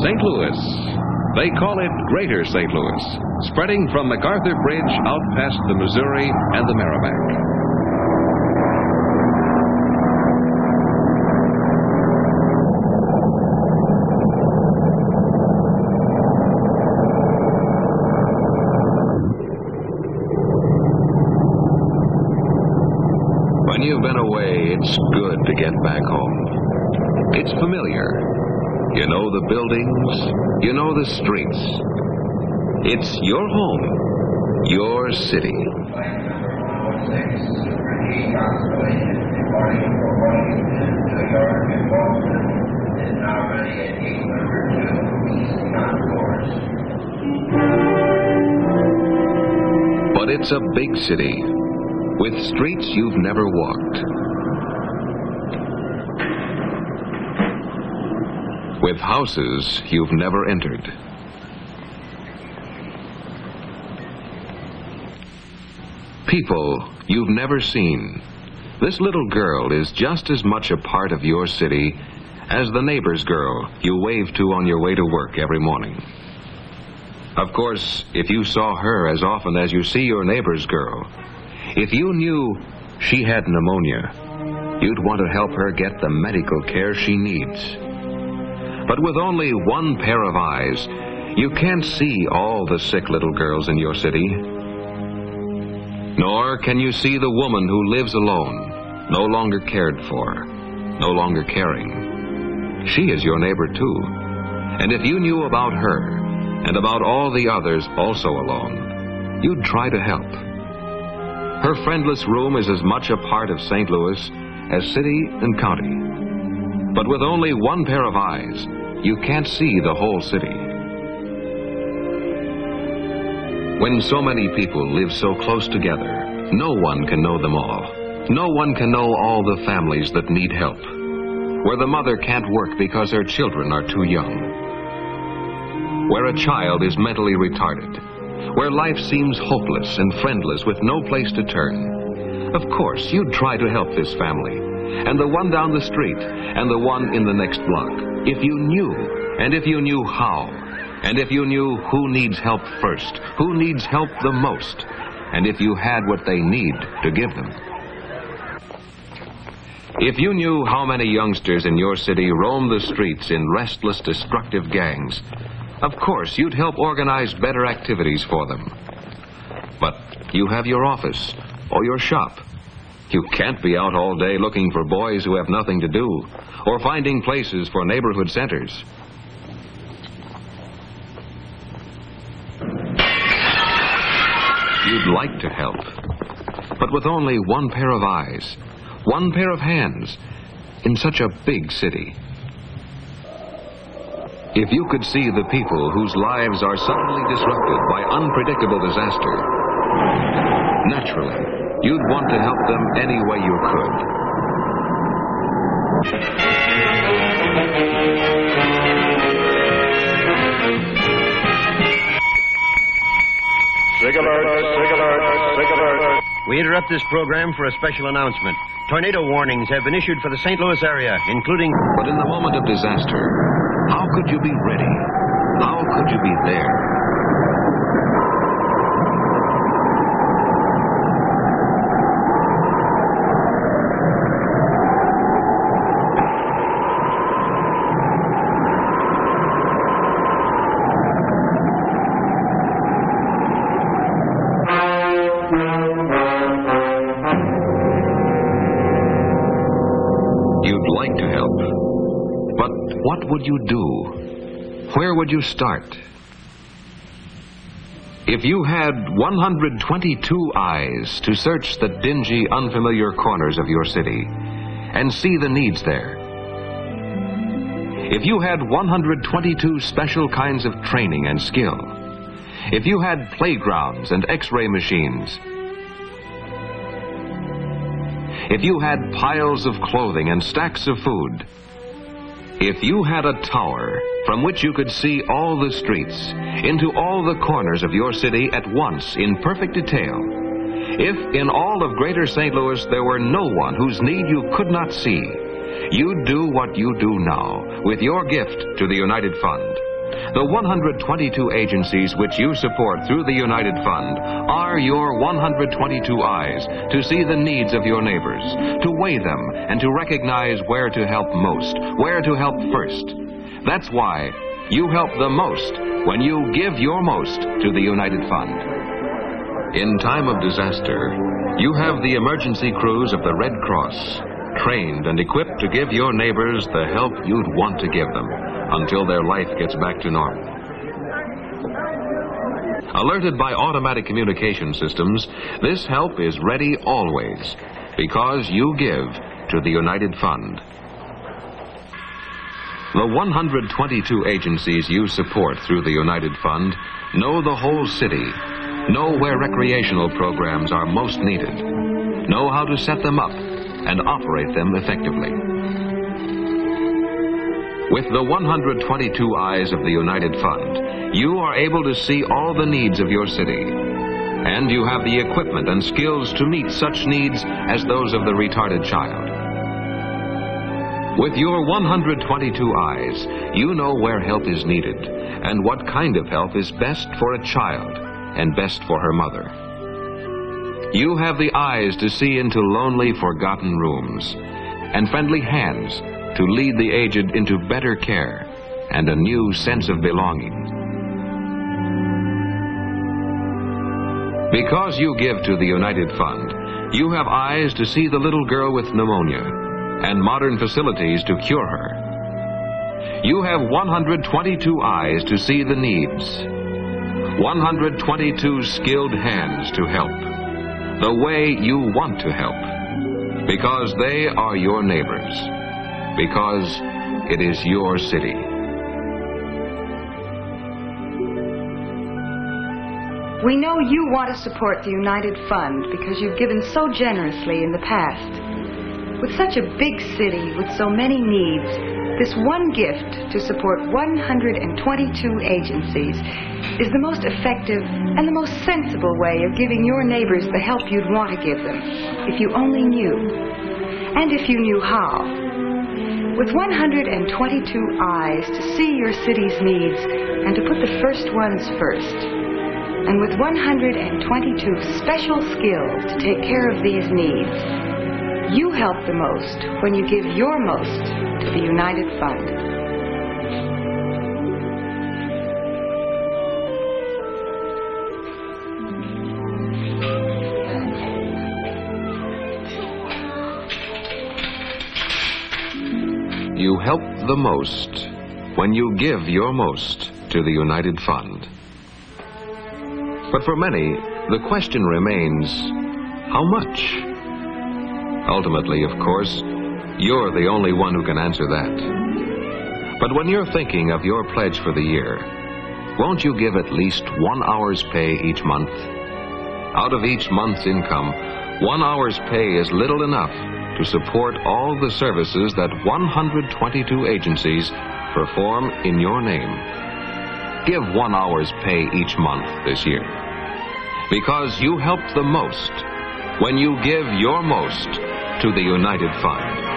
St. Louis. They call it Greater St. Louis, spreading from MacArthur Bridge out past the Missouri and the Merrimack. When you've been away, it's good to get back home. It's familiar. You know the buildings, you know the streets. It's your home, your city. But it's a big city with streets you've never walked, with houses you've never entered. People you've never seen. This little girl is just as much a part of your city as the neighbor's girl you wave to on your way to work every morning. Of course, if you saw her as often as you see your neighbor's girl, if you knew she had pneumonia, you'd want to help her get the medical care she needs. But with only one pair of eyes, you can't see all the sick little girls in your city. Nor can you see the woman who lives alone, no longer cared for, no longer caring. She is your neighbor too. And if you knew about her, and about all the others also alone, you'd try to help. Her friendless room is as much a part of St. Louis as city and county. But with only one pair of eyes, you can't see the whole city. When so many people live so close together, no one can know them all. No one can know all the families that need help, where the mother can't work because her children are too young, where a child is mentally retarded, where life seems hopeless and friendless with no place to turn. Of course, you'd try to help this family, and the one down the street, and the one in the next block, if you knew, and if you knew how, and if you knew who needs help first, who needs help the most, and if you had what they need to give them. If you knew how many youngsters in your city roam the streets in restless, destructive gangs, of course, you'd help organize better activities for them. But you have your office or your shop. You can't be out all day looking for boys who have nothing to do, or finding places for neighborhood centers. You'd like to help, but with only one pair of eyes, one pair of hands, in such a big city. If you could see the people whose lives are suddenly disrupted by unpredictable disaster, naturally, you'd want to help them any way you could. Sig alert, sig alert, sig alert. We interrupt this program for a special announcement. Tornado warnings have been issued for the St. Louis area, including... But in the moment of disaster, how could you be ready? How could you be there? You'd like to help, but what would you do? Where would you start? If you had 122 eyes to search the dingy, unfamiliar corners of your city and see the needs there, if you had 122 special kinds of training and skill, if you had playgrounds and x-ray machines, if you had piles of clothing and stacks of food, if you had a tower from which you could see all the streets, into all the corners of your city at once in perfect detail, if in all of Greater St. Louis there were no one whose need you could not see, you'd do what you do now with your gift to the United Fund. The 122 agencies which you support through the United Fund are your 122 eyes to see the needs of your neighbors, to weigh them, and to recognize where to help most, where to help first. That's why you help the most when you give your most to the United Fund. In time of disaster, you have the emergency crews of the Red Cross, trained and equipped to give your neighbors the help you'd want to give them until their life gets back to normal. Alerted by automatic communication systems, this help is ready always because you give to the United Fund. The 122 agencies you support through the United Fund know the whole city, know where recreational programs are most needed, know how to set them up and operate them effectively. With the 122 eyes of the United Fund, you are able to see all the needs of your city, and you have the equipment and skills to meet such needs as those of the retarded child. With your 122 eyes, you know where help is needed and what kind of help is best for a child and best for her mother. You have the eyes to see into lonely, forgotten rooms and friendly hands to lead the aged into better care and a new sense of belonging. Because you give to the United Fund, you have eyes to see the little girl with pneumonia and modern facilities to cure her. You have 122 eyes to see the needs, 122 skilled hands to help, the way you want to help, because they are your neighbors, because it is your city. We know you want to support the United Fund because you've given so generously in the past. With such a big city with so many needs, this one gift to support 122 agencies is the most effective and the most sensible way of giving your neighbors the help you'd want to give them, if you only knew, and if you knew how. With 122 eyes to see your city's needs and to put the first ones first, and with 122 special skills to take care of these needs, you help the most when you give your most to the United Fund. You help the most when you give your most to the United Fund. But for many, the question remains, how much? Ultimately, of course, you're the only one who can answer that. But when you're thinking of your pledge for the year, won't you give at least 1 hour's pay each month? Out of each month's income, 1 hour's pay is little enough to support all the services that 122 agencies perform in your name. Give 1 hour's pay each month this year, because you help the most when you give your most to the United Fund.